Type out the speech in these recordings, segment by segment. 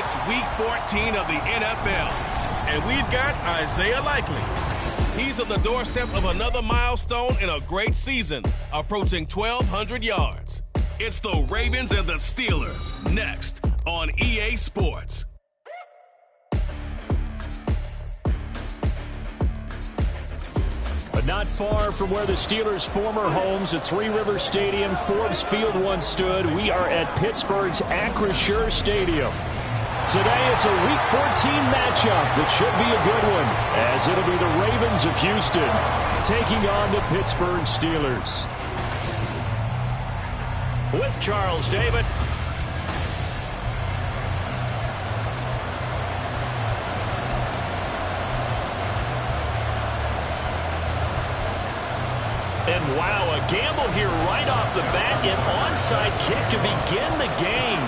It's Week 14 of the NFL, and we've got Isaiah Likely. He's on the doorstep of another milestone in a great season, approaching 1,200 yards. It's the Ravens and the Steelers, next on EA Sports. But not far from where the Steelers' former homes at Three Rivers Stadium, Forbes Field once stood, we are at Pittsburgh's Acrisure Stadium. Today it's a Week 14 matchup that should be a good one, as it'll be the Ravens of Houston taking on the Pittsburgh Steelers. With Charles David. And wow, a gamble here right off the bat, an onside kick to begin the game.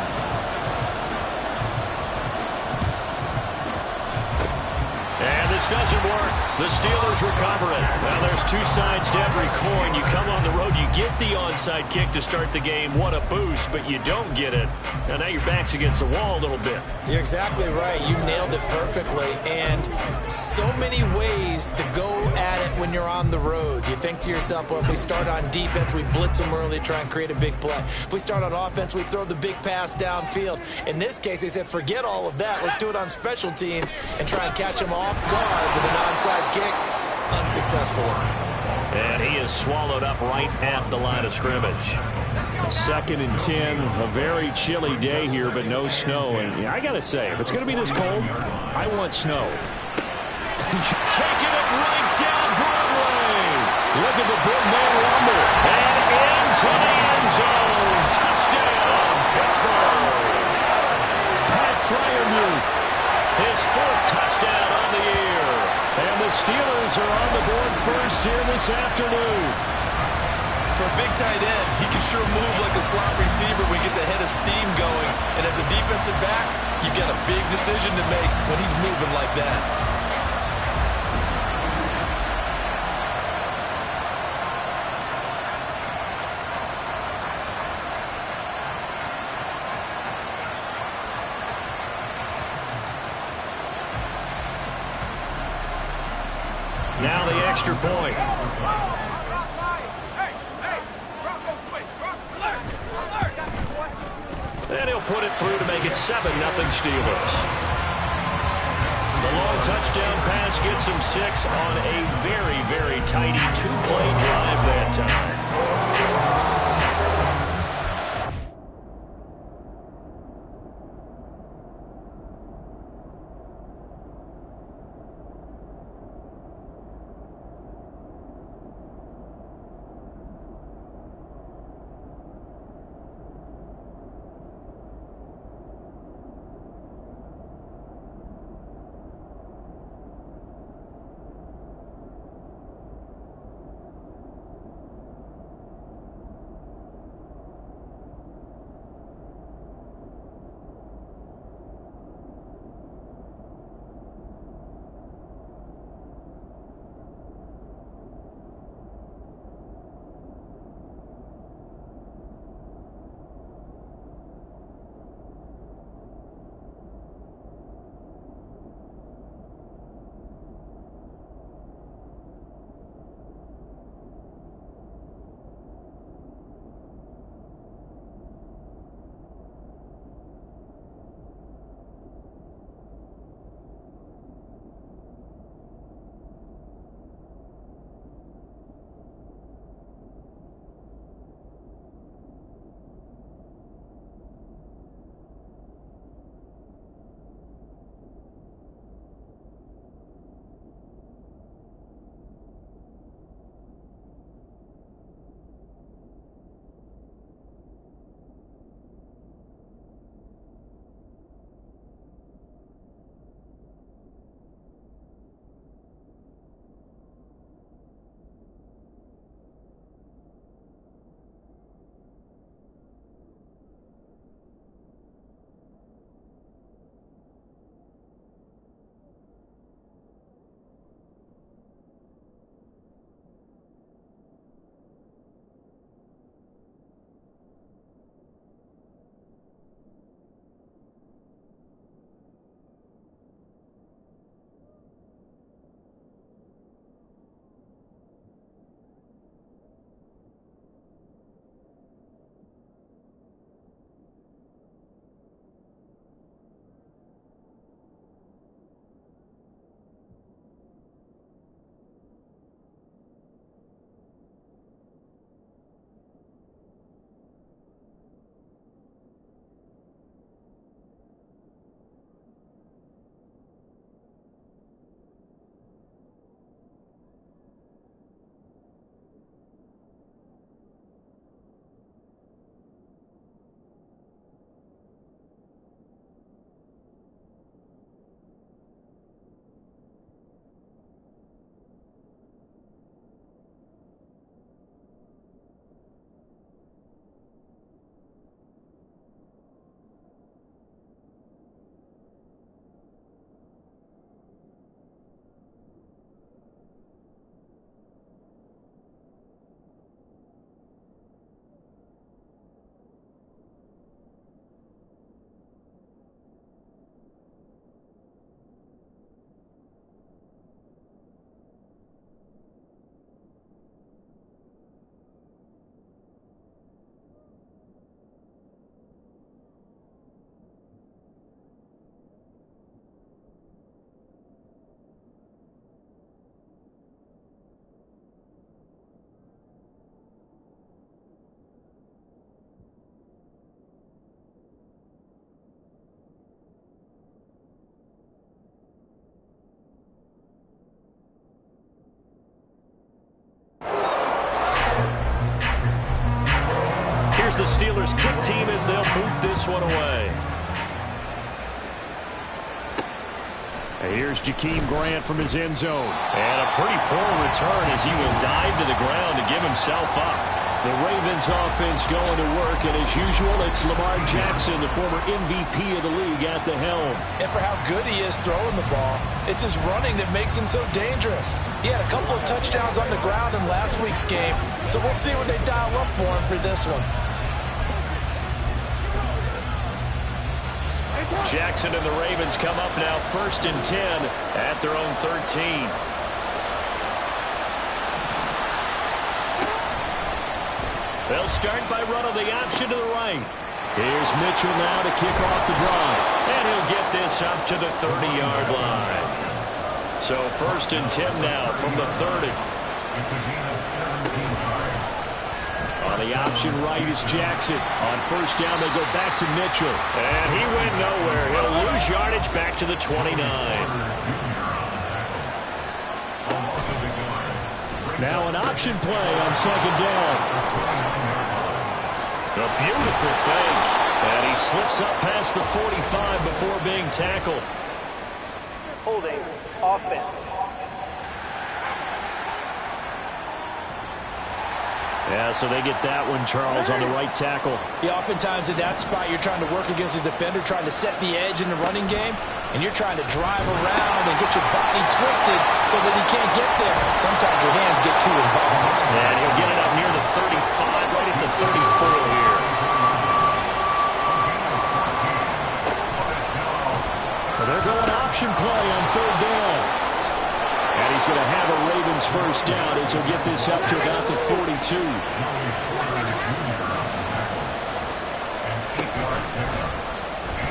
And this doesn't work. The Steelers recover it. Well, there's two sides to every coin. You come on the road, you get the onside kick to start the game. What a boost, but you don't get it. And now your back's against the wall a little bit. You're exactly right. You nailed it perfectly. And so many ways to go at it when you're on the road. You think to yourself, well, if we start on defense, we blitz them early, try and create a big play. If we start on offense, we throw the big pass downfield. In this case, they said, forget all of that. Let's do it on special teams and try and catch them off guard with an onside kick. Unsuccessful. And he is swallowed up right at the line of scrimmage. 2nd and 10, a very chilly day here, but no snow. And I got to say, if it's going to be this cold, I want snow. Taking it right down Broadway. Look at the big man rumble. And into the end zone. Touchdown, Pittsburgh. Pat Fryermuth, his 4th touchdown on the year. And the Steelers are on the board first here this afternoon. For a big tight end, he can sure move like a slot receiver when he gets a head of steam going. And as a defensive back, you've got a big decision to make when he's moving like that. Now the extra point. And he'll put it through to make it 7-0 Steelers. The long touchdown pass gets him 6 on a very, very tidy 2-play drive that time. here's the Steelers' kick team as they'll boot this one away. Here's Jakeem Grant from his end zone. And a pretty poor return as he will dive to the ground to give himself up. The Ravens offense going to work, and as usual, it's Lamar Jackson, the former MVP of the league, at the helm. And for how good he is throwing the ball, it's his running that makes him so dangerous. He had a couple of touchdowns on the ground in last week's game, so we'll see what they dial up for him for this one. Jackson and the Ravens come up now 1st and 10 at their own 13. They'll start by running the option to the right. Here's Mitchell now to kick off the drive. And he'll get this up to the 30-yard line. So 1st and 10 now from the 30. On the option right is Jackson. On 1st down, they go back to Mitchell. And he went nowhere. He'll lose yardage back to the 29. Now an option play on 2nd down. A beautiful fake. And he slips up past the 45 before being tackled. Holding offense. Yeah, so they get that one, Charles, on the right tackle. Yeah, oftentimes in that spot, you're trying to work against a defender, trying to set the edge in the running game, and you're trying to drive around and get your body twisted so that he can't get there. Sometimes your hands get too involved. And he'll get it up near the 35, right at the 34 here. Well, they're going option play on 3rd down. And he's going to have a Ravens 1st down as he'll get this up to about the 42.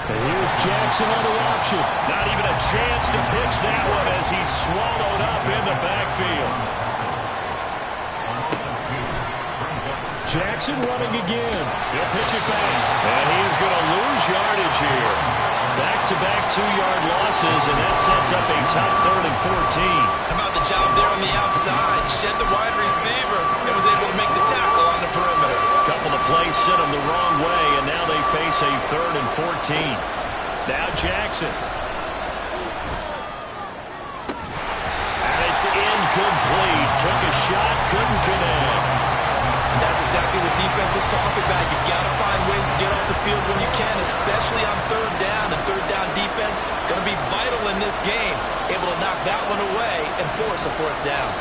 And here's Jackson on the option. Not even a chance to pitch that one as he's swallowed up in the backfield. Jackson running again. He'll pitch it back. And he's going to lose yardage here. Back-to-back 2-yard losses, and that sets up a tough 3rd and 14. How about the job there on the outside? Shed the wide receiver and was able to make the tackle on the perimeter. Couple of plays sent them the wrong way, and now they face a 3rd and 14. Now Jackson. And it's incomplete. Took a shot, couldn't connect. That's exactly what defense is talking about. You've got to find ways to get off the field when you can, especially on 3rd down. And 3rd down defense going to be vital in this game. Able to knock that one away and force a 4th down.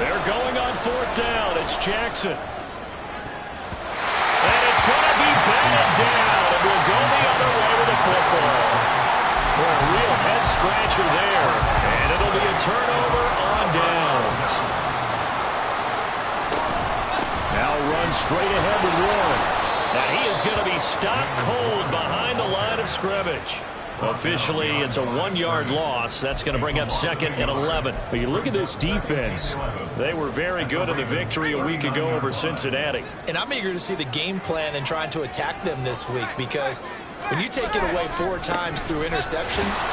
They're going on 4th down. It's Jackson. And it's going to be batted down. And we'll go the other way with the football. For a real head-scratcher there. And it'll be a turnover on downs. Now run straight ahead with Warren. Now he is going to be stopped cold behind the line of scrimmage. Officially, it's a 1-yard loss. That's going to bring up 2nd and 11. But you look at this defense. They were very good in the victory a week ago over Cincinnati. And I'm eager to see the game plan and trying to attack them this week, because when you take it away 4 times through interceptions,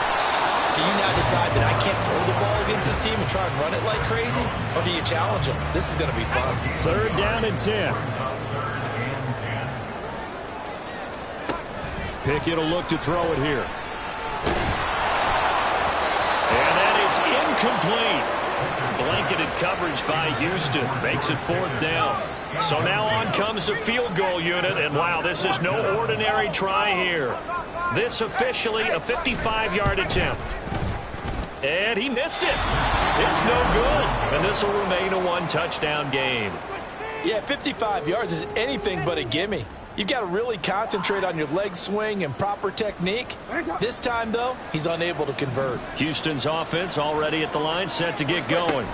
do you now decide that I can't throw the ball against this team and try and run it like crazy? Or do you challenge them? This is going to be fun. 3rd down and 10. Pickett will look to throw it here. And that is incomplete. Blanketed coverage by Houston. Makes it 4th down. So now on comes the field goal unit. And wow, this is no ordinary try here. This officially a 55-yard attempt. And he missed it. It's no good. And this will remain a 1-touchdown game. Yeah, 55 yards is anything but a gimme. You've got to really concentrate on your leg swing and proper technique. This time, though, he's unable to convert. Houston's offense already at the line, set to get going.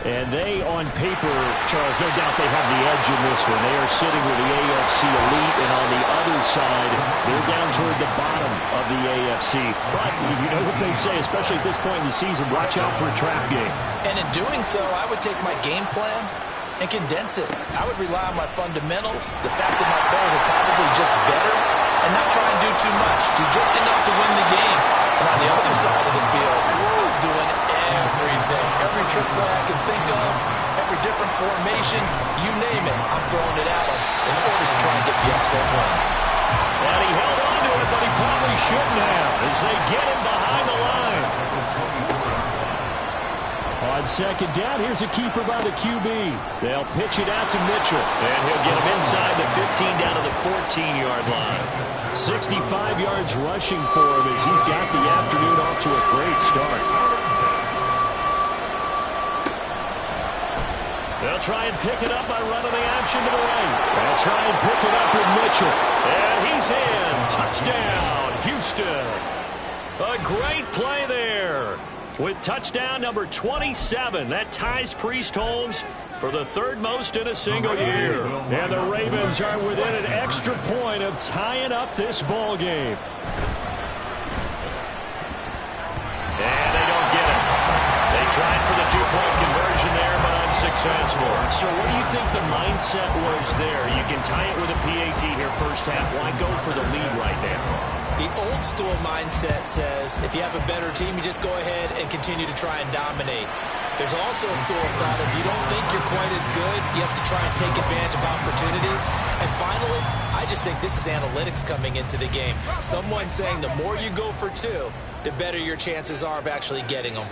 And they, on paper, Charles, no doubt they have the edge in this one. They are sitting with the AFC elite, and on the other side, they're down toward the bottom of the AFC. But you know what they say, especially at this point in the season, watch out for a trap game. And in doing so, I would take my game plan and condense it. I would rely on my fundamentals, the fact that my players are probably just better, and not try and do too much. Do just enough to win the game. And on the other side of the field, doing everything. Every trick play I can think of, every a different formation, you name it, I'm throwing it at him in order to try and get the upset win. And he held on to it, but he probably shouldn't have as they get him behind the line. On second down, here's a keeper by the QB. They'll pitch it out to Mitchell, and he'll get him inside the 15 down to the 14-yard line. 65 yards rushing for him as he's got the afternoon off to a great start. They'll try and pick it up by running the action to the right. They'll try and pick it up with Mitchell. And he's in. Touchdown, Houston. A great play there. With touchdown number 27, that ties Priest Holmes for the third most in a single year. And the Ravens are within an extra point of tying up this ball game. And they don't get it. They tried for the two-point conversion there, but unsuccessful. So what do you think the mindset was there? You can tie it with a PAT here first half. Why go for the lead right now? The old school mindset says if you have a better team, you just go ahead and continue to try and dominate. There's also a school of thought if you don't think you're quite as good, you have to try and take advantage of opportunities. And finally, I just think this is analytics coming into the game. Someone saying the more you go for two, the better your chances are of actually getting them.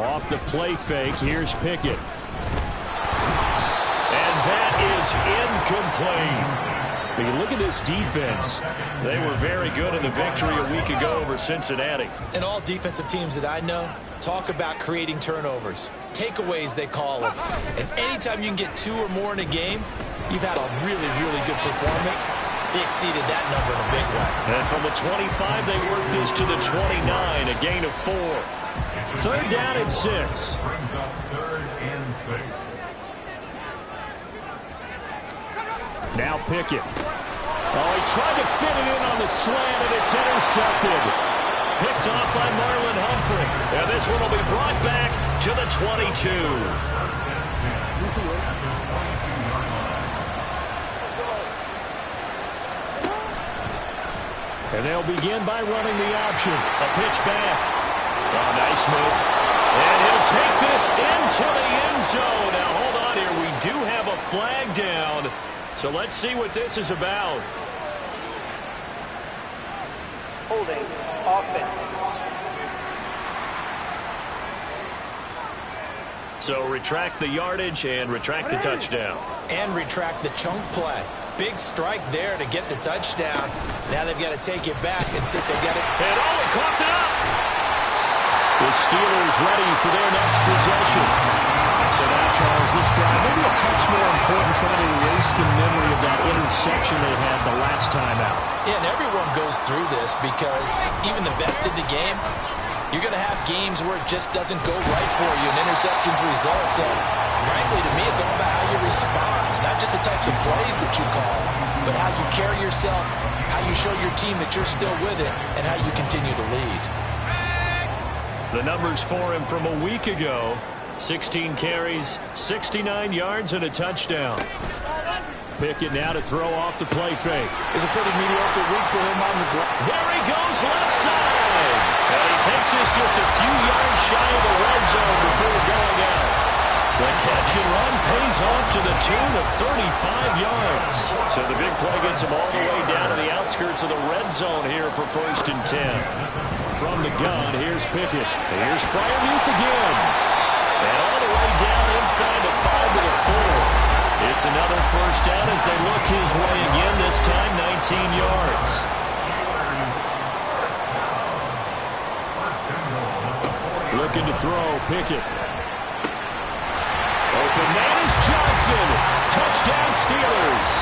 Off the play fake, here's Pickett. And that is incomplete. But you look at this defense. They were very good in the victory a week ago over Cincinnati. And all defensive teams that I know talk about creating turnovers. Takeaways, they call them. And anytime you can get two or more in a game, you've had a really, really good performance. They exceeded that number in a big way. And from the 25, they worked this to the 29, a gain of 4. Third down and 6. Now Pickett. Oh, he tried to fit it in on the slant, and it's intercepted. Picked off by Marlon Humphrey. And this one will be brought back to the 22. And they'll begin by running the option. A pitch back. Oh, nice move. And he'll take this into the end zone. Now, hold on here. We do have a flag down. So let's see what this is about. Holding offense. So retract the yardage and retract the touchdown. And retract the chunk play. Big strike there to get the touchdown. Now they've got to take it back and see if they get it. And oh, he coughed it up. The Steelers ready for their next possession. So now, Charles, this drive maybe a touch more important, trying to erase the memory of that interception they had the last time out. Yeah, and everyone goes through this because even the best in the game, you're going to have games where it just doesn't go right for you and interceptions result. So, frankly, to me, it's all about how you respond, not just the types of plays that you call, but how you carry yourself, how you show your team that you're still with it, and how you continue to lead. The numbers for him from a week ago: 16 carries, 69 yards, and a touchdown. Pickett now to throw off the play fake. It was a pretty mediocre week for him on the ground. There he goes, left side. And he takes this just a few yards shy of the red zone before going out. The catch and run pays off to the tune of 35 yards. So the big play gets him all the way down to the outskirts of the red zone here for 1st and 10. From the gun, here's Pickett. Here's Freiermuth again. And all the way down inside the 5 to the 4. It's another first down as they look his way again, this time 19 yards. Looking to throw, Pickett. Open man is Johnson. Touchdown Steelers.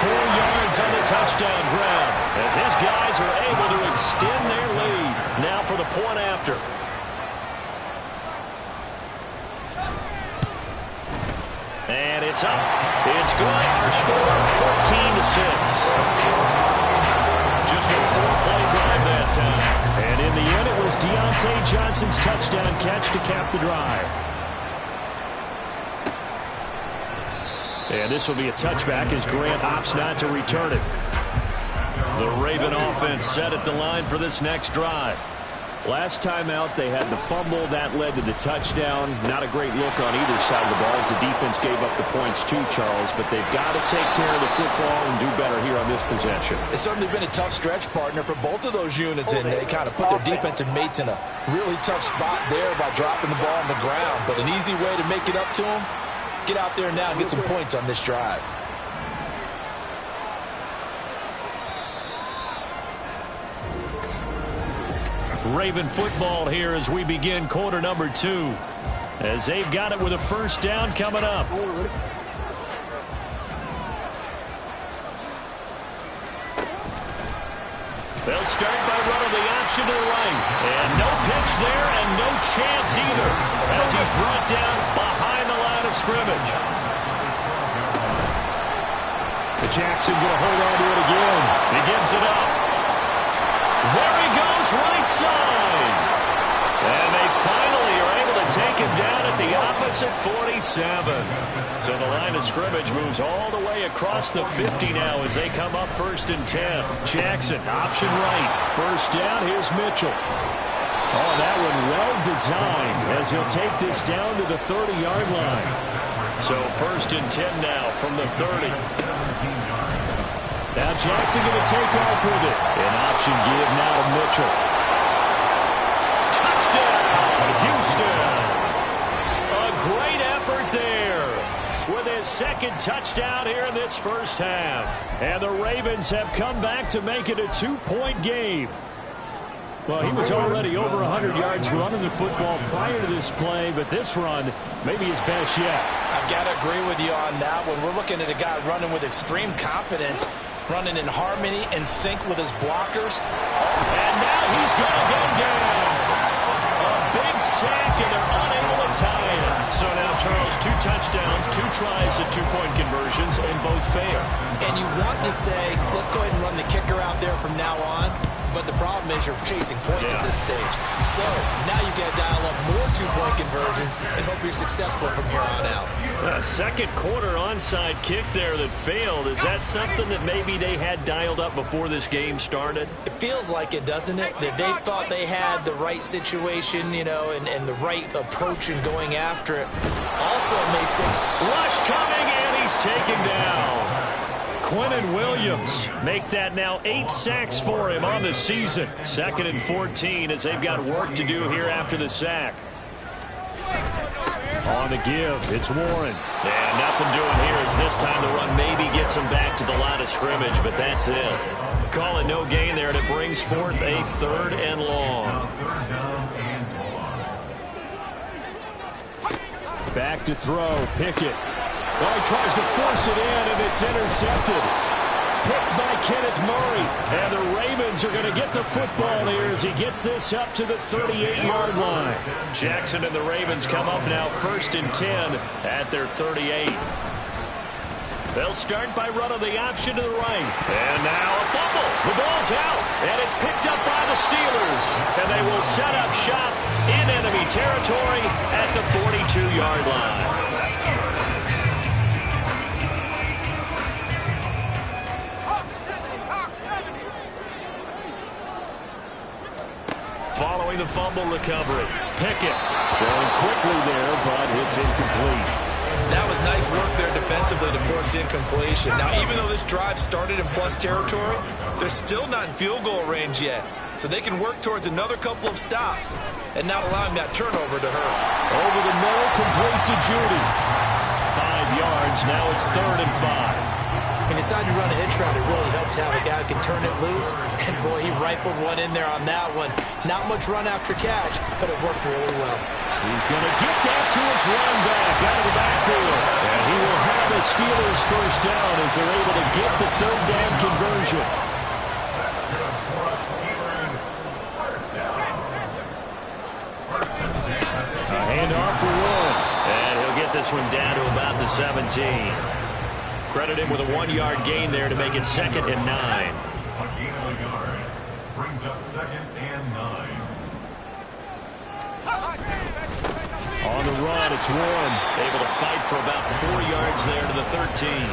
4 yards on the touchdown grab as his guys are able to extend their lead. Now for the point after. And it's up. It's good. Our score 14-6. Just a 4-play drive that time. And in the end, it was Deontay Johnson's touchdown catch to cap the drive. And this will be a touchback as Grant opts not to return it. The Raven offense set at the line for this next drive. Last time out, they had the fumble. That led to the touchdown. Not a great look on either side of the ball as the defense gave up the points too, Charles. But they've got to take care of the football and do better here on this possession. It's certainly been a tough stretch, partner, for both of those units, and they kind of put their defensive mates in a really tough spot there by dropping the ball on the ground. But an easy way to make it up to them, get out there now and get some points on this drive. Raven football here as we begin quarter number 2. As they've got it with a first down coming up. They'll start by running the option to the right. And no pitch there and no chance either as he's brought down behind the line of scrimmage. Jackson going to hold on to it again. He gives it up. There he goes, right side. And they finally are able to take him down at the opposite 47. So the line of scrimmage moves all the way across the 50 now as they come up 1st and 10. Jackson, option right. First down, here's Mitchell. Oh, that one well designed as he'll take this down to the 30-yard line. So 1st and 10 now from the 30. Now Jackson going to take off with it. An option give now to Mitchell. Touchdown, Houston. A great effort there with his second touchdown here in this first half. And the Ravens have come back to make it a 2-point game. Well, he was already over 100 yards running the football prior to this play, but this run may be his best yet. I've got to agree with you on that one. We're looking at a guy running with extreme confidence, running in harmony and sync with his blockers. And now he's going to go down. A big sack, and they're unable to tie it. So now, Charles, 2 touchdowns, 2 tries at 2-point conversions, and both fail. And you want to say, let's go ahead and run the kicker out there from now on. But the problem is you're chasing points at this stage. So now you've got to dial up more 2-point conversions and hope you're successful from here on out. A second quarter onside kick there that failed. Is that something that maybe they had dialed up before this game started? It feels like it, doesn't it? That they thought they had the right situation, you know, and the right approach in going after it. Also, Mason, rush coming, and he's taken down. Quinnen Williams make that now 8 sacks for him on the season. 2nd and 14 as they've got work to do here after the sack. On the give, it's Warren. And nothing doing here as this time the run maybe gets him back to the line of scrimmage, but that's it. Call it no gain there, and it brings forth a 3rd and long. Back to throw, Pickett. Well, he tries to force it in, and it's intercepted. Picked by Kenneth Murray. And the Ravens are going to get the football here as he gets this up to the 38-yard line. Jackson and the Ravens come up now 1st and 10 at their 38. They'll start by running the option to the right. And now a fumble. The ball's out, and it's picked up by the Steelers. And they will set up shop in enemy territory at the 42-yard line. Following the fumble recovery, Pickett going quickly there, but it's incomplete. that was nice work there defensively to force the incompletion. Now, even though this drive started in plus territory, they're still not in field goal range yet. So they can work towards another couple of stops and not allowing that turnover to hurt. Over the middle, complete to Judy. 5 yards, now it's 3rd and 5. He decided to run a hitch route. It really helped to have a guy who can turn it loose. And, boy, he rifled one in there on that one. Not much run after catch, but it worked really well. He's going to get that to his running back out of the backfield. And he will have a Steelers first down as they're able to get the 3rd down conversion. A handoff for Warren. And he'll get this one down to about the 17. Credit him with a 1-yard gain there to make it 2nd and 9. Brings up 2nd and 9. On the run, it's Warren. Able to fight for about 4 yards there to the 13.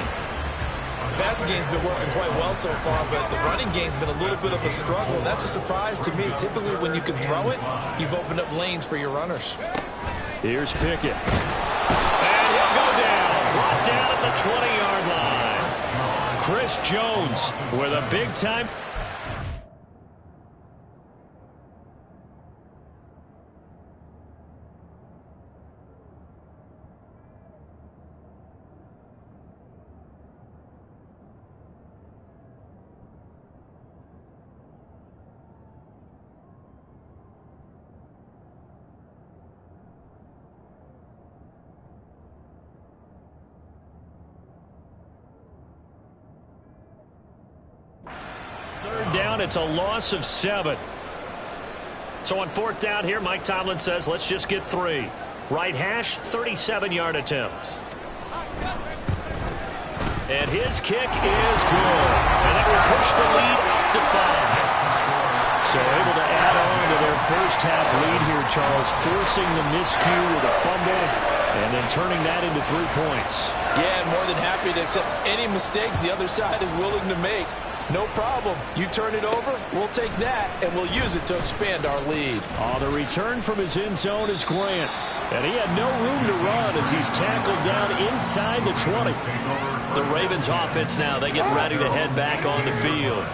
the passing game's been working quite well so far, but the running game's been a little bit of a struggle. That's a surprise to me. Typically, when you can throw it, you've opened up lanes for your runners. Here's Pickett. And he'll go down. Brought down at the 20-yard line. Chris Jones with a big-time. Third down, it's a loss of 7. So on 4th down here, Mike Tomlin says, let's just get 3. Right hash, 37-yard attempt. And his kick is good. And that will push the lead up to 5. So able to add on to their first half lead here, Charles, forcing the miscue with a fumble and then turning that into 3 points. Yeah, and more than happy to accept any mistakes the other side is willing to make. No problem. You turn it over, we'll take that, and we'll use it to expand our lead. Oh, the return from his end zone is Grant. And he had no room to run as he's tackled down inside the 20. The Ravens offense now, they get ready to head back on the field.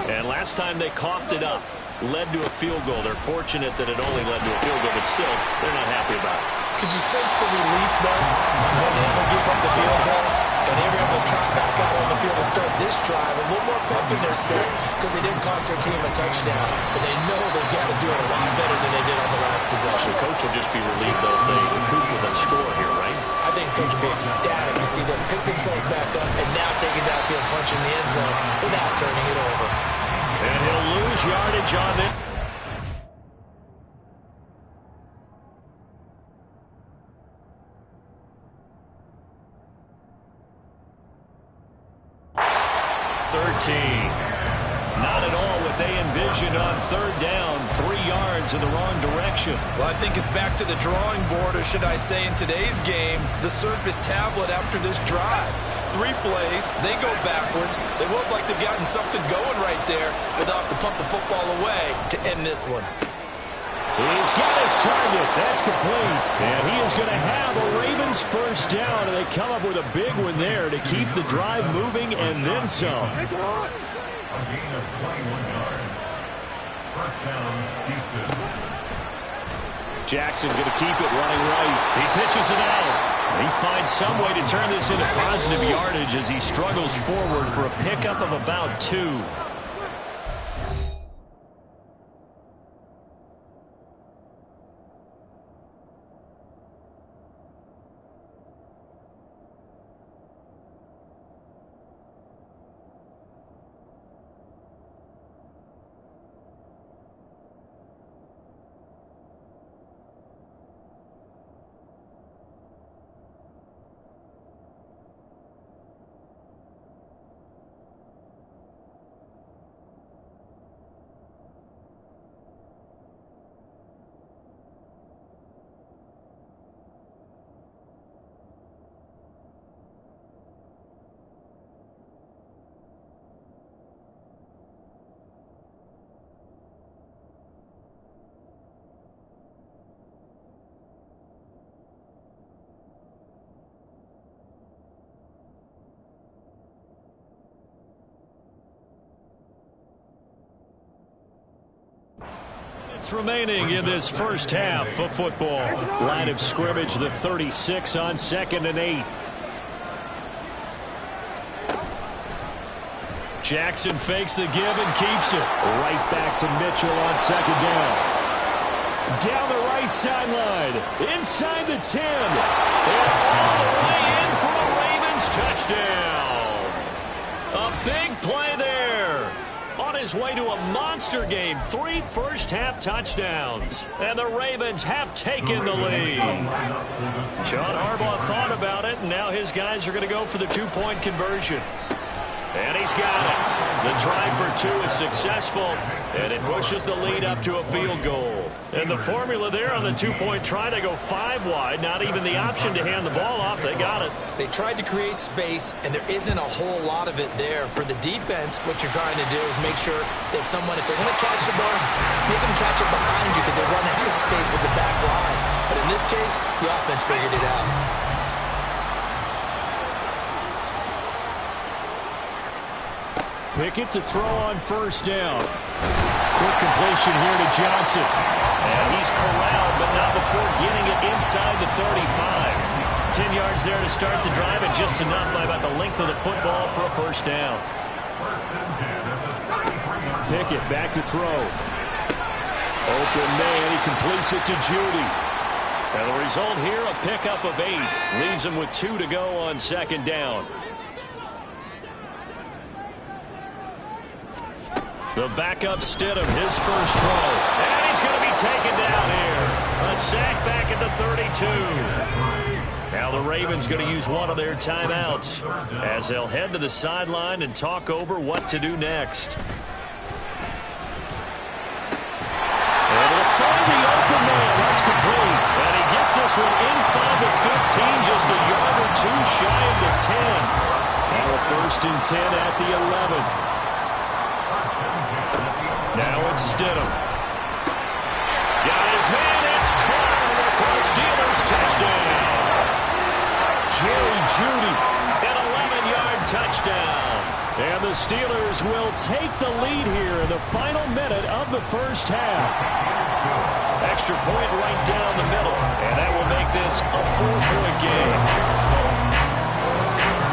And last time they coughed it up, led to a field goal. They're fortunate that it only led to a field goal, but still, they're not happy about it. Could you sense the relief, though, when they had to give up the field goal? And they were able to trot back out on the field and start this drive. A little more pep in their step because they didn't cost their team a touchdown. But they know they've got to do it a lot better than they did on the last possession. The coach will just be relieved, though, if they recoup with a score here, right? I think Coach will be ecstatic to see them pick themselves back up and now take it downfield, punching the end zone without turning it over. And he'll lose yardage on it. Not at all what they envisioned on 3rd down, 3 yards in the wrong direction. Well, I think it's back to the drawing board, or should I say in today's game, the Surface tablet after this drive. 3 plays, they go backwards. They look like they've gotten something going right there, but they'll have to pump the football away to end this one. He's got his target. That's complete. And he is going to have a Ravens first down, and they come up with a big one there to keep the drive moving and then some. A gain of 21 yards. First down, Houston. Jackson going to keep it running right. He pitches it out. He finds some way to turn this into positive yardage as he struggles forward for a pickup of about 2. Remaining in this first half of football. Line of scrimmage, the 36 on 2nd and 8. Jackson fakes the give and keeps it. Right back to Mitchell on 2nd down. Down the right sideline. Inside the 10. And all the way in for a Ravens touchdown. A big play there. On his way to a monster game, 3 first-half touchdowns. And the Ravens have taken the lead. John Harbaugh thought about it, and now his guys are going to go for the 2-point conversion. And he's got it. The drive for two is successful, and it pushes the lead up to a field goal. And the formula there on the two-point try to go 5 wide, not even the option to hand the ball off. They got it. They tried to create space, and there isn't a whole lot of it there. For the defense, what you're trying to do is make sure that if they're going to catch the ball, make them catch it behind you because they run out of space with the back line. But in this case, the offense figured it out. Pickett to throw on first down. Quick completion here to Johnson. And he's corralled, but not before getting it inside the 35. 10 yards there to start the drive, and just enough by about the length of the football for a first down. Pickett back to throw. Open man, he completes it to Judy. And the result here, a pickup of 8. Leaves him with 2 to go on second down. The backup Stidham, his first throw. And he's going to be taken down here. A sack back at the 32. Now the Ravens going to use one of their timeouts as they'll head to the sideline and talk over what to do next. And they'll find the open man. That's complete. And he gets this one inside the 15, just a yard or 2 shy of the 10. Now a 1st and 10 at the 11. Now it's Stidham. Got his man. It's caught for a Steelers touchdown. Jerry Jeudy, an 11-yard touchdown. And the Steelers will take the lead here in the final minute of the first half. Extra point right down the middle. And that will make this a 4-point game.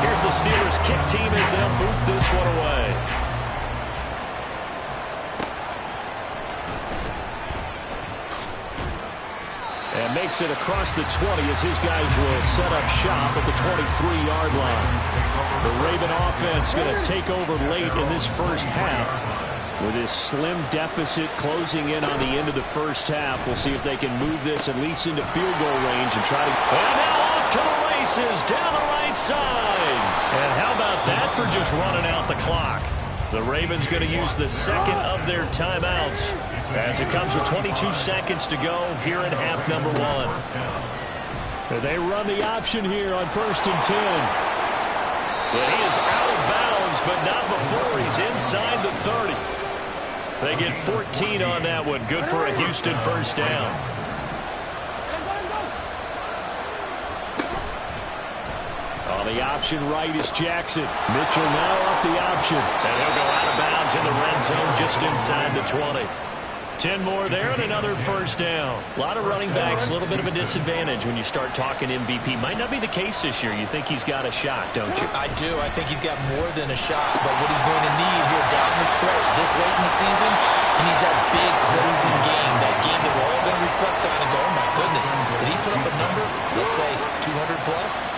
Here's the Steelers kick team as they'll boot this one away. And makes it across the 20 as his guys will set up shop at the 23-yard line. The Raven offense going to take over late in this first half with this slim deficit closing in on the end of the first half. We'll see if they can move this at least into field goal range and try to... And now off to the races down the right side. And how about that for just running out the clock? The Ravens going to use the second of their timeouts as it comes with 22 seconds to go here in half number 1. They run the option here on 1st and 10. But he is out of bounds, but not before he's inside the 30. They get 14 on that one. Good for a Houston first down. On the option right is Jackson. Mitchell now off the option. And he'll go out of bounds in the red zone just inside the 20. 10 more there and another first down. A lot of running backs, a little bit of a disadvantage when you start talking MVP. Might not be the case this year. You think he's got a shot, don't you? I do. I think he's got more than a shot. But what he's going to need here down the stretch this late in the season, he needs that big closing game, that game that we're all going to reflect on and go, oh my goodness, did he put up a number, let's say 200 plus?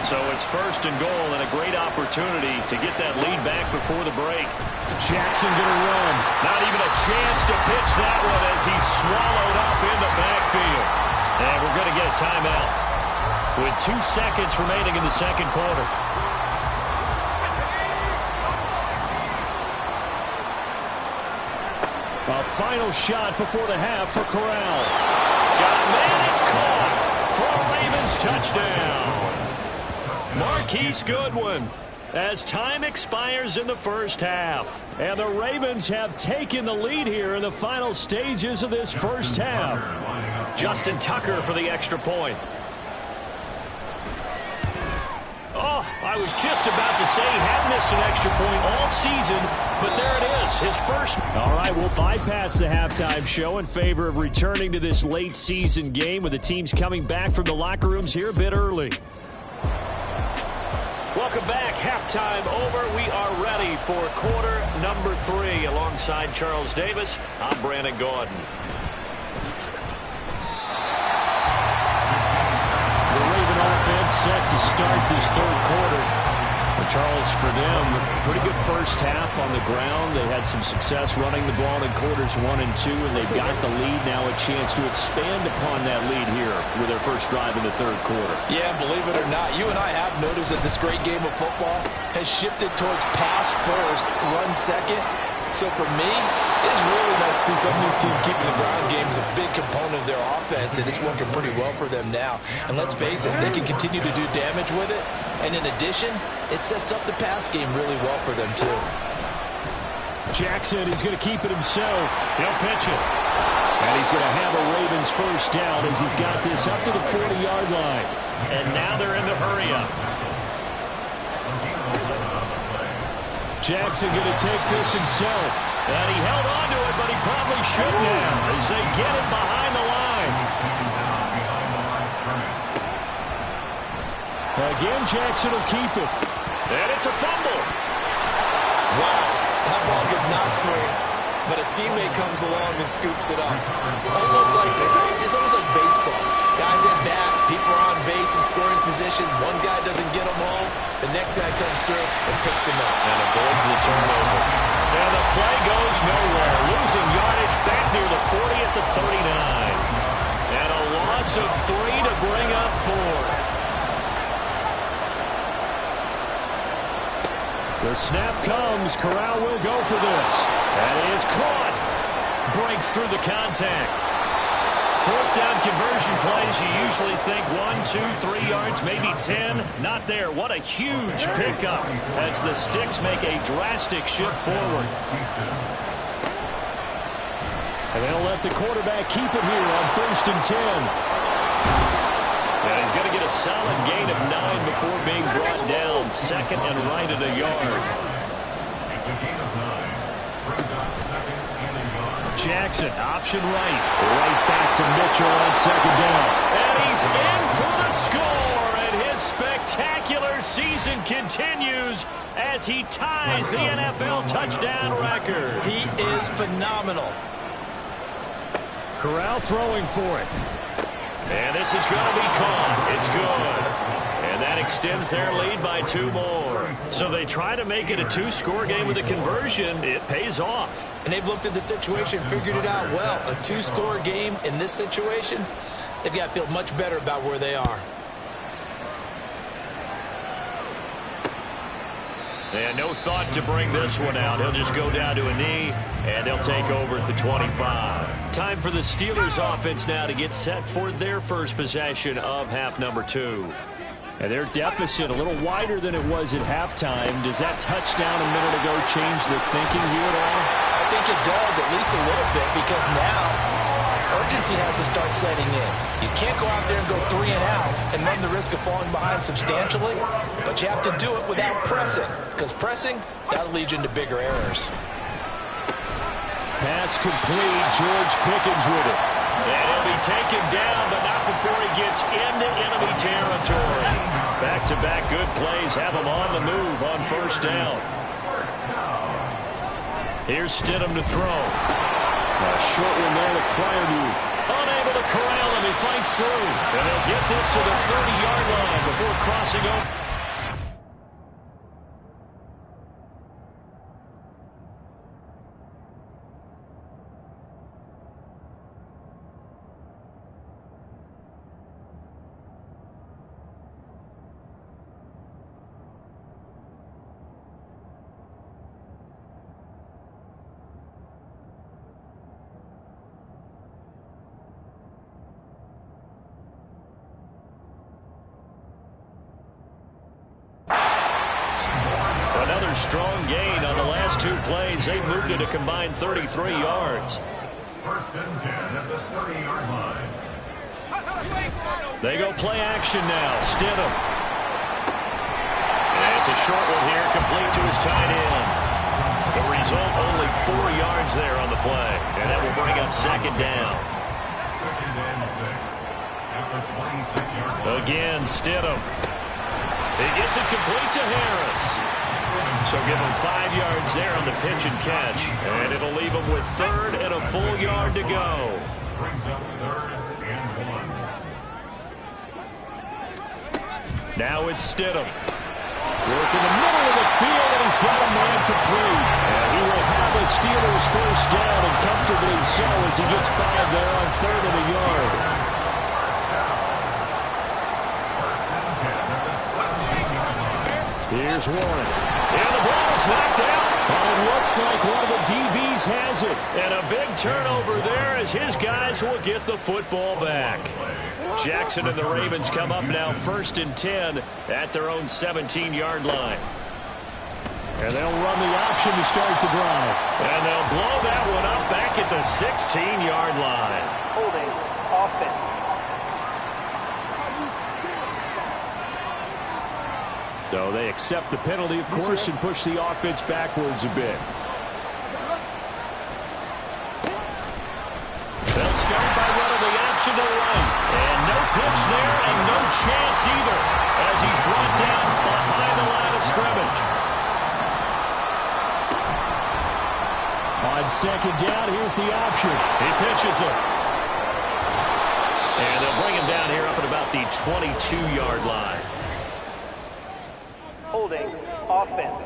So it's 1st and goal and a great opportunity to get that lead back before the break. Jackson going to run. Not even a chance to pitch that one as he's swallowed up in the backfield. And we're going to get a timeout with 2 seconds remaining in the second quarter. A final shot before the half for Corral. Got it, man. It's caught for a Ravens touchdown. Marquise Goodwin as time expires in the first half. And the Ravens have taken the lead here in the final stages of this first half. Justin Tucker for the extra point. Oh, I was just about to say he hadn't missed an extra point all season, but there it is, his first. All right, we'll bypass the halftime show in favor of returning to this late season game with the teams coming back from the locker rooms here a bit early. Welcome back. Halftime over. We are ready for quarter number 3 alongside Charles Davis. I'm Brandon Gordon. The Raven offense set to start this third quarter. Charles, for them, pretty good first half on the ground. They had some success running the ball in quarters 1 and 2, and they've got the lead now, a chance to expand upon that lead here. with their first drive in the third quarter. Yeah, believe it or not, you and I have noticed that this great game of football has shifted towards pass first, run second. So for me, it's really nice to see some of these teams keeping the ground game as a big component of their offense, and it's working pretty well for them now. And let's face it, they can continue to do damage with it. And in addition, it sets up the pass game really well for them too. Jackson, he's going to keep it himself. He'll pitch it. And he's going to have a Ravens first down as he's got this up to the 40-yard line. And now they're in the hurry-up. Jackson going to take this himself. And he held on to it, but he probably shouldn't have as they get it behind the line. Again, Jackson will keep it. And it's a fumble. Wow, that ball is not free, but a teammate comes along and scoops it up. It's almost like baseball. Guys at bat, people are on base in scoring position. One guy doesn't get them home. The next guy comes through and picks him up. And avoids the turnover. And the play goes nowhere. Losing yardage back near the 40 at the 39. And a loss of 3 to bring up 4. The snap comes. Corral will go for this. And it is caught. Breaks through the contact. Fourth down conversion plays, you usually think 1, 2, 3 yards, maybe 10. Not there. What a huge pickup as the Sticks make a drastic shift forward. And they'll let the quarterback keep it here on 1st and 10. And he's going to get a solid gain of 9 before being brought down. Second and right at a yard. It's a gain of 9. Brings up second and a yard. Jackson, option right. Right back to Mitchell on 2nd down. And he's in for the score. And his spectacular season continues as he ties the NFL touchdown record. He is phenomenal. Corral throwing for it. And this is going to be caught. It's good. And that extends their lead by 2 more. So they try to make it a 2-score game with a conversion. It pays off. And they've looked at the situation, figured it out well. A 2-score game in this situation, they've got to feel much better about where they are. And no thought to bring this one out. He'll just go down to a knee, and they'll take over at the 25. Time for the Steelers offense now to get set for their first possession of half number 2. And their deficit a little wider than it was at halftime. Does that touchdown a minute ago change the thinking here at all? I think it does, at least a little bit, because now urgency has to start setting in. You can't go out there and go 3 and out and run the risk of falling behind substantially, but you have to do it without pressing, because pressing, that'll lead you into bigger errors. Pass complete. George Pickens with it. And he'll be taken down, but not before he gets into enemy territory. Back-to-back good plays have him on the move on 1st down. Here's Stidham to throw. A short one there to Fryermuth. Unable to corral him. He fights through. And he'll get this to the 30-yard line before crossing over. Strong gain on the last 2 plays. They moved it a combined 33 yards. 1st and 10 at the 30-yard line. They go play action now. Stidham. And it's a short one here, complete to his tight end. The result, only 4 yards there on the play. And that will bring up 2nd down. 2nd and 6 at the 26-yard line. Again, Stidham. He gets it complete to Harris. So give him 5 yards there on the pitch and catch. And it'll leave him with 3rd and a full yard to go. Brings up 3rd and 1. Now it's Stidham. Work in the middle of the field, and he's got a man complete. And he will have a Steelers first down, and comfortably so as he gets 5 there on 3rd and a yard. Here's Warren. And the ball is knocked out. Well, it looks like one of the DBs has it. And a big turnover there as his guys will get the football back. Jackson and the Ravens come up now 1st and 10 at their own 17-yard line. And they'll run the option to start the drive. And they'll blow that one up back at the 16-yard line. Holding offense. So they accept the penalty, of course, and push the offense backwards a bit. They'll start by running the option to the right. And no pitch there and no chance either as he's brought down behind the line of scrimmage. On 2nd down, here's the option. He pitches it. And they'll bring him down here up at about the 22-yard line. Holding offense.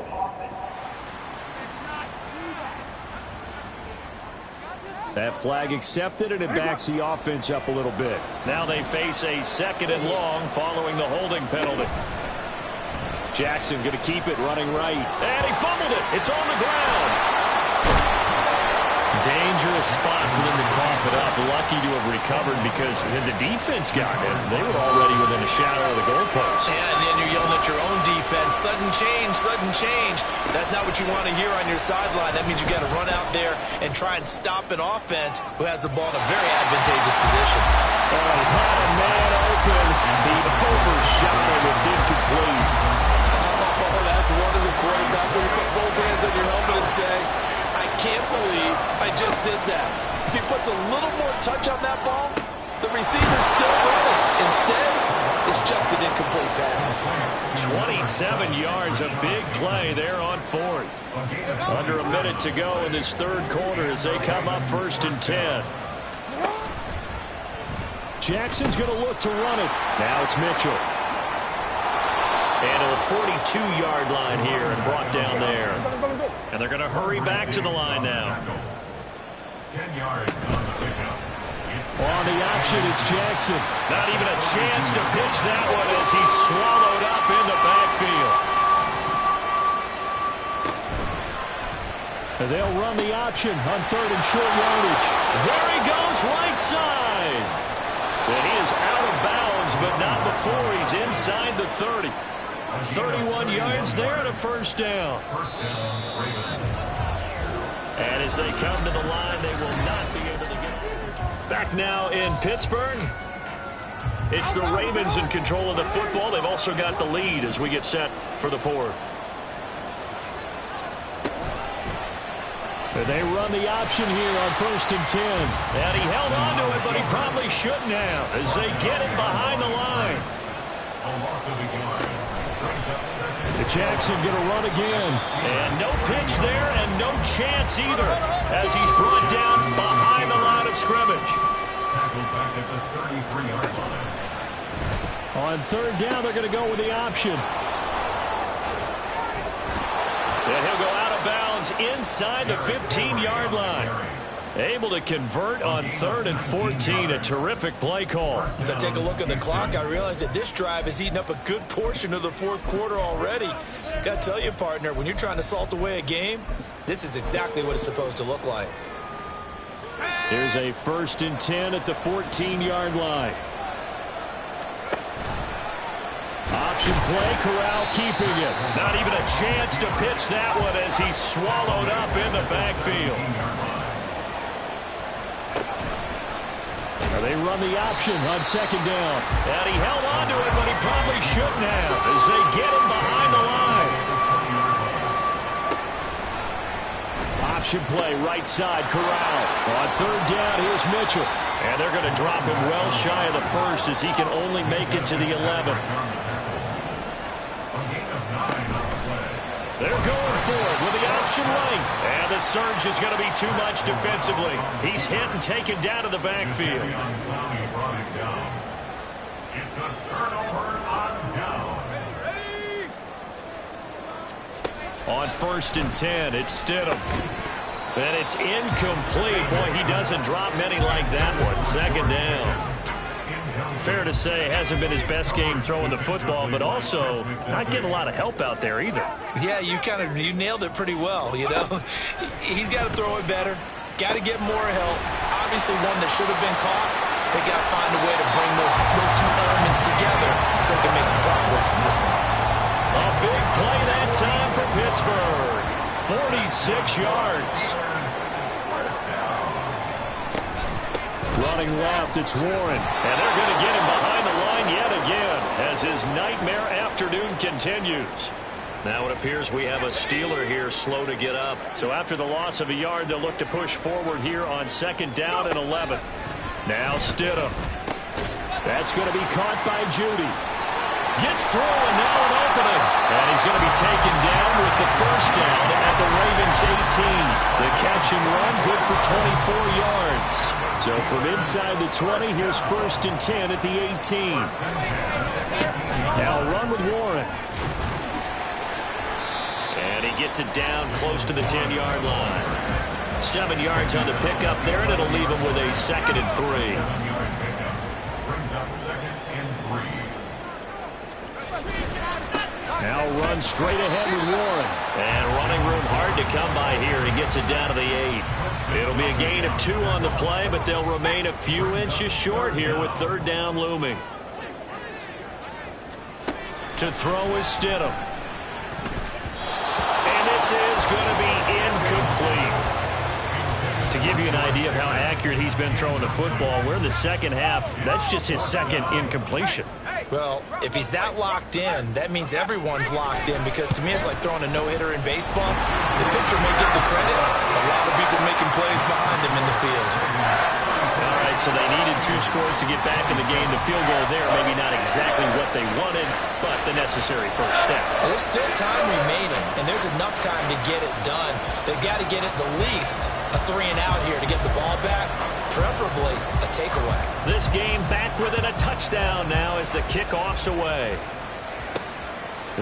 That flag accepted, and it backs the offense up a little bit. Now they face a 2nd and long following the holding penalty. Jackson going to keep it running right. And he fumbled it. It's on the ground. Dangerous spot for them to cough it up. Lucky to have recovered because the defense got him. They were already within a shadow of the goalpost. Yeah, and then you're yelling at your own defense. Sudden change, sudden change. That's not what you want to hear on your sideline. That means you got to run out there and try and stop an offense who has the ball in a very advantageous position. Oh, he had a man open. He overshot him. It's incomplete. Oh, that's one as a quarterback when you put both hands on your helmet and say, I can't believe I just did that. If he puts a little more touch on that ball, the receiver's still running. Instead, it's just an incomplete pass. 27 yards, a big play there on 4th. Under a minute to go in this 3rd quarter as they come up 1st and 10. Jackson's going to look to run it. Now it's Mitchell. And to the 42-yard line here and brought down there. And they're going to hurry back to the line now. 10 yards on the pickup. On the option is Jackson. Not even a chance to pitch that one as he's swallowed up in the backfield. And they'll run the option on 3rd and short yardage. There he goes, right side. And he is out of bounds, but not before he's inside the 30. 31 yards there and a 1st down. And as they come to the line, they will not be able to get back now in Pittsburgh. It's the Ravens in control of the football. They've also got the lead as we get set for the 4th. And they run the option here on 1st and 10. And he held on to it, but he probably shouldn't have as they get it behind the line. Jackson going to run again. And no pitch there and no chance either as he's brought down behind the line of scrimmage. Tackled back at the 33-yard line. On 3rd down, they're going to go with the option. And he'll go out of bounds inside the 15-yard line. Able to convert on 3rd and 14. A terrific play call. As I take a look at the clock, I realize that this drive has eaten up a good portion of the 4th quarter already. Got to tell you, partner, when you're trying to salt away a game, this is exactly what it's supposed to look like. Here's a 1st and 10 at the 14-yard line. Option play, Corral keeping it. Not even a chance to pitch that one as he's swallowed up in the backfield. They run the option on 2nd down. And he held on to it, but he probably shouldn't have as they get him behind the line. Option play, right side, Corral. On 3rd down, here's Mitchell. And they're going to drop him well shy of the 1st as he can only make it to the 11. They're going for it with the option right. And the surge is going to be too much defensively. He's hit and taken down to the backfield. It's a turnover on down. On 1st and 10, it's Stidham. And it's incomplete. Boy, he doesn't drop many like that one. 2nd down. fair to say hasn't been his best game throwing the football, but also not getting a lot of help out there either. Yeah, you nailed it pretty well, you know. He's got to throw it better. Got to get more help. Obviously one that should have been caught. They got to find a way to bring those two elements together so they can make some progress in this one. A big play that time for Pittsburgh. 46 yards. Running left, it's Warren. And they're going to get him behind the line yet again as his nightmare afternoon continues. Now it appears we have a Steeler here slow to get up. So after the loss of a yard, they'll look to push forward here on 2nd down and 11. Now Stidham. That's going to be caught by Judy. Gets through and now an opening. And he's going to be taken down with the first down at the Ravens 18. The catch and run good for 24 yards. So from inside the 20, here's 1st and 10 at the 18. Now run with Warren. And he gets it down close to the 10-yard line. 7 yards on the pickup there, and it'll leave him with a 2nd and 3. Brings up 2nd and 3. Now run straight ahead with Warren. And running room hard to come by here. He gets it down to the 8. It'll be a gain of 2 on the play, but they'll remain a few inches short here with 3rd down looming. To throw is Stidham. And this is going to be incomplete. To give you an idea of how accurate he's been throwing the football, we're in the second half. That's just his 2nd incompletion. Well, if he's that locked in, that means everyone's locked in, because to me it's like throwing a no-hitter in baseball. The pitcher may get the credit. A lot of people making plays behind him in the field. All right, so they needed 2 scores to get back in the game. The field goal there, maybe not exactly what they wanted, but the necessary first step. There's still time remaining, and there's enough time to get it done. They've got to get at the least a 3-and-out here to get the ball back, preferably a takeaway. This game back within a touchdown now as the kickoff's away.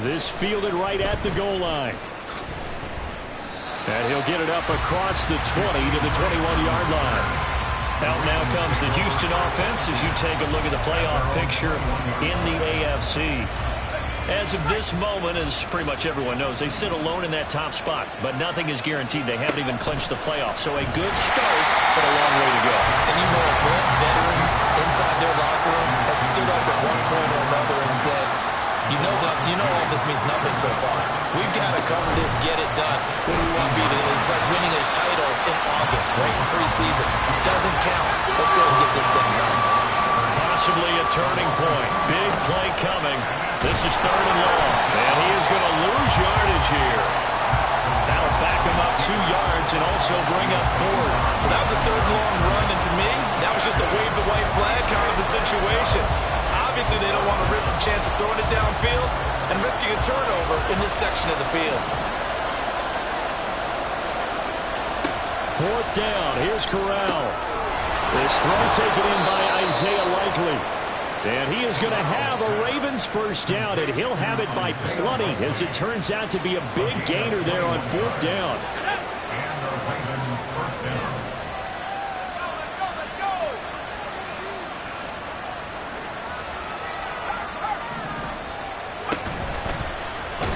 This fielded right at the goal line. And he'll get it up across the 20 to the 21-yard line. Out now comes the Houston offense as you take a look at the playoff picture in the AFC. As of this moment, as pretty much everyone knows, they sit alone in that top spot, but nothing is guaranteed. They haven't even clinched the playoffs, so a good start, but a long way to go. And you know, a Brent veteran inside their locker room has stood up at one point or another and said, you know all this means nothing so far. We've got to cover this, get it done. What do we want to be? It's like winning a title in August, right in preseason. Doesn't count. Let's go and get this thing done. Possibly a turning point. Big play coming. This is 3rd and long. And he is going to lose yardage here. That'll back him up 2 yards and also bring up 4th. Well, that was a 3rd and long run, and to me, that was just a wave the white flag kind of a situation. Obviously, they don't want to risk the chance of throwing it downfield and risking a turnover in this section of the field. 4th down. Here's Corral. This throw taken in by Isaiah Likely. And he is going to have a Ravens first down, and he'll have it by plenty, as it turns out to be a big gainer there on 4th down.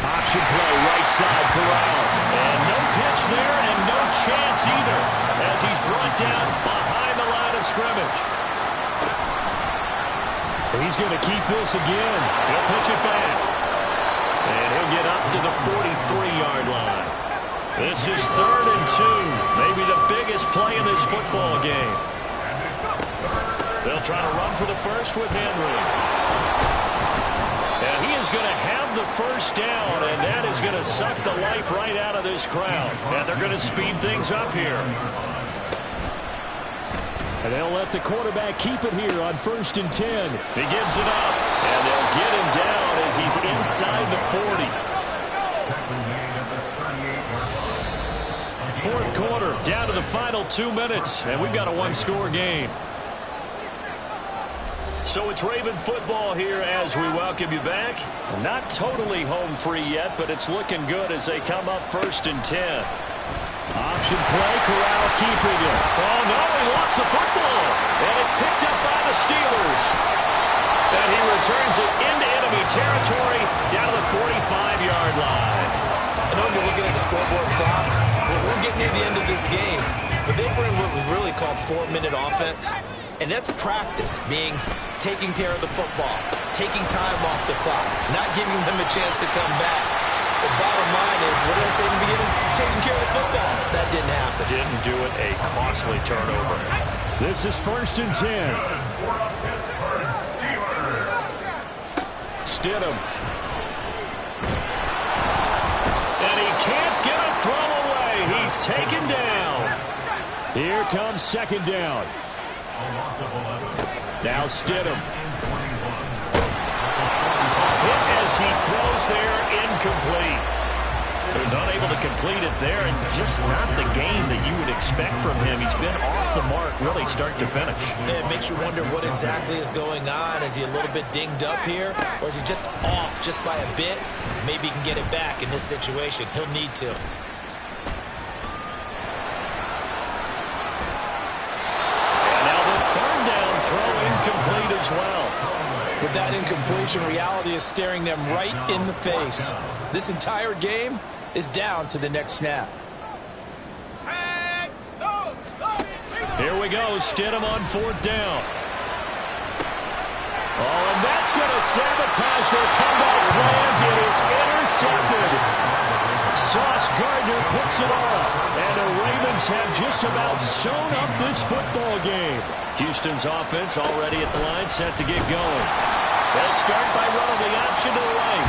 Option play, right side, Corral. And no pitch there, and no chance either, as he's brought down behind the line of scrimmage. He's going to keep this again. He'll pitch it back. And he'll get up to the 43-yard line. This is 3rd and 2. Maybe the biggest play in this football game. They'll try to run for the first with Henry. And he is going to have the first down, and that is going to suck the life right out of this crowd. And they're going to speed things up here. And they'll let the quarterback keep it here on 1st and 10. He gives it up, and they'll get him down as he's inside the 40. 4th quarter, down to the final 2 minutes, and we've got a 1-score game. So it's Raven football here as we welcome you back. Not totally home free yet, but it's looking good as they come up 1st and 10. Option play, Corral keeping it. Oh, no, he lost the football. And it's picked up by the Steelers. turns it into enemy territory down to the 45-yard line. I know you're looking at the scoreboard clock, but we're getting near the end of this game. But they were in what was really called 4-minute offense. And that's practice, being taking care of the football, taking time off the clock, not giving them a chance to come back. The bottom line is, what did I say in the beginning? Taking care of the football. That didn't happen. Didn't do it. A costly turnover. This is 1st and 10. Stidham. And he can't get a throw away. He's taken down. Here comes 2nd down. Now Stidham. Hit as he throws there, incomplete. He was unable to complete it there, and just not the game that you would expect from him. He's been off the mark really start to finish. Yeah, it makes you wonder what exactly is going on. Is he a little bit dinged up here, or is he just off just by a bit? Maybe he can get it back in this situation. He'll need to. And now the 3rd down throw incomplete as well. With that incompletion, reality is staring them right in the face. This entire game is down to the next snap. Here we go, Stidham on 4th down. Oh, and that's going to sabotage their comeback plans. It is intercepted. Sauce Gardner picks it off. And the Ravens have just about sewn up this football game. Houston's offense already at the line, set to get going. They'll start by running the option to the right.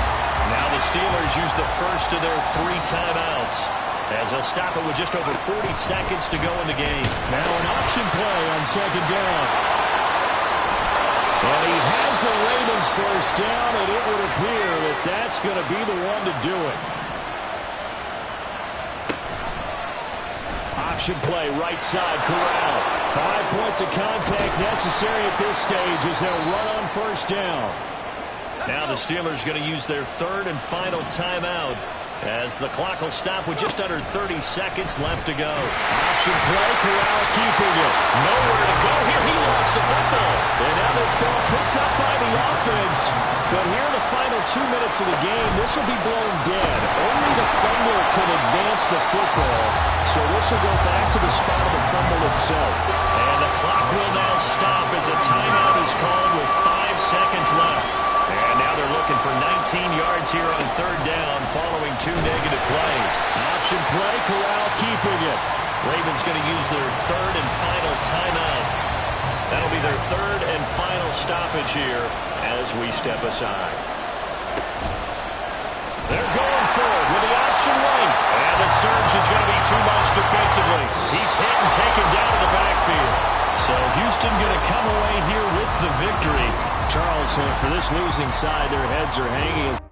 Now the Steelers use the first of their 3 timeouts, as they'll stop it with just over 40 seconds to go in the game. Now an option play on 2nd down. And he has the Ravens first down, and it would appear that that's going to be the one to do it. Option play, right side, Corral. 5 points of contact necessary at this stage as they'll run on 1st down. Now the Steelers going to use their 3rd and final timeout, as the clock will stop with just under 30 seconds left to go. Option play, Corral keeping it. Nowhere to go here. He lost the football. And now this ball picked up by the offense. But here in the final 2 minutes of the game, this will be blown dead. Only the fumble can advance the football. So this will go back to the spot of the fumble itself. And the clock will now stop as a timeout is called with 5 seconds left. And now they're looking for 19 yards here on 3rd down following 2 negative plays. Option play, Corral keeping it. Ravens going to use their 3rd and final timeout. That'll be their 3rd and final stoppage here as we step aside. They're going forward with the option right. And the surge is going to be too much defensively. He's hit and taken down to the backfield. So Houston going to come away here with the victory. Charles, for this losing side, their heads are hanging.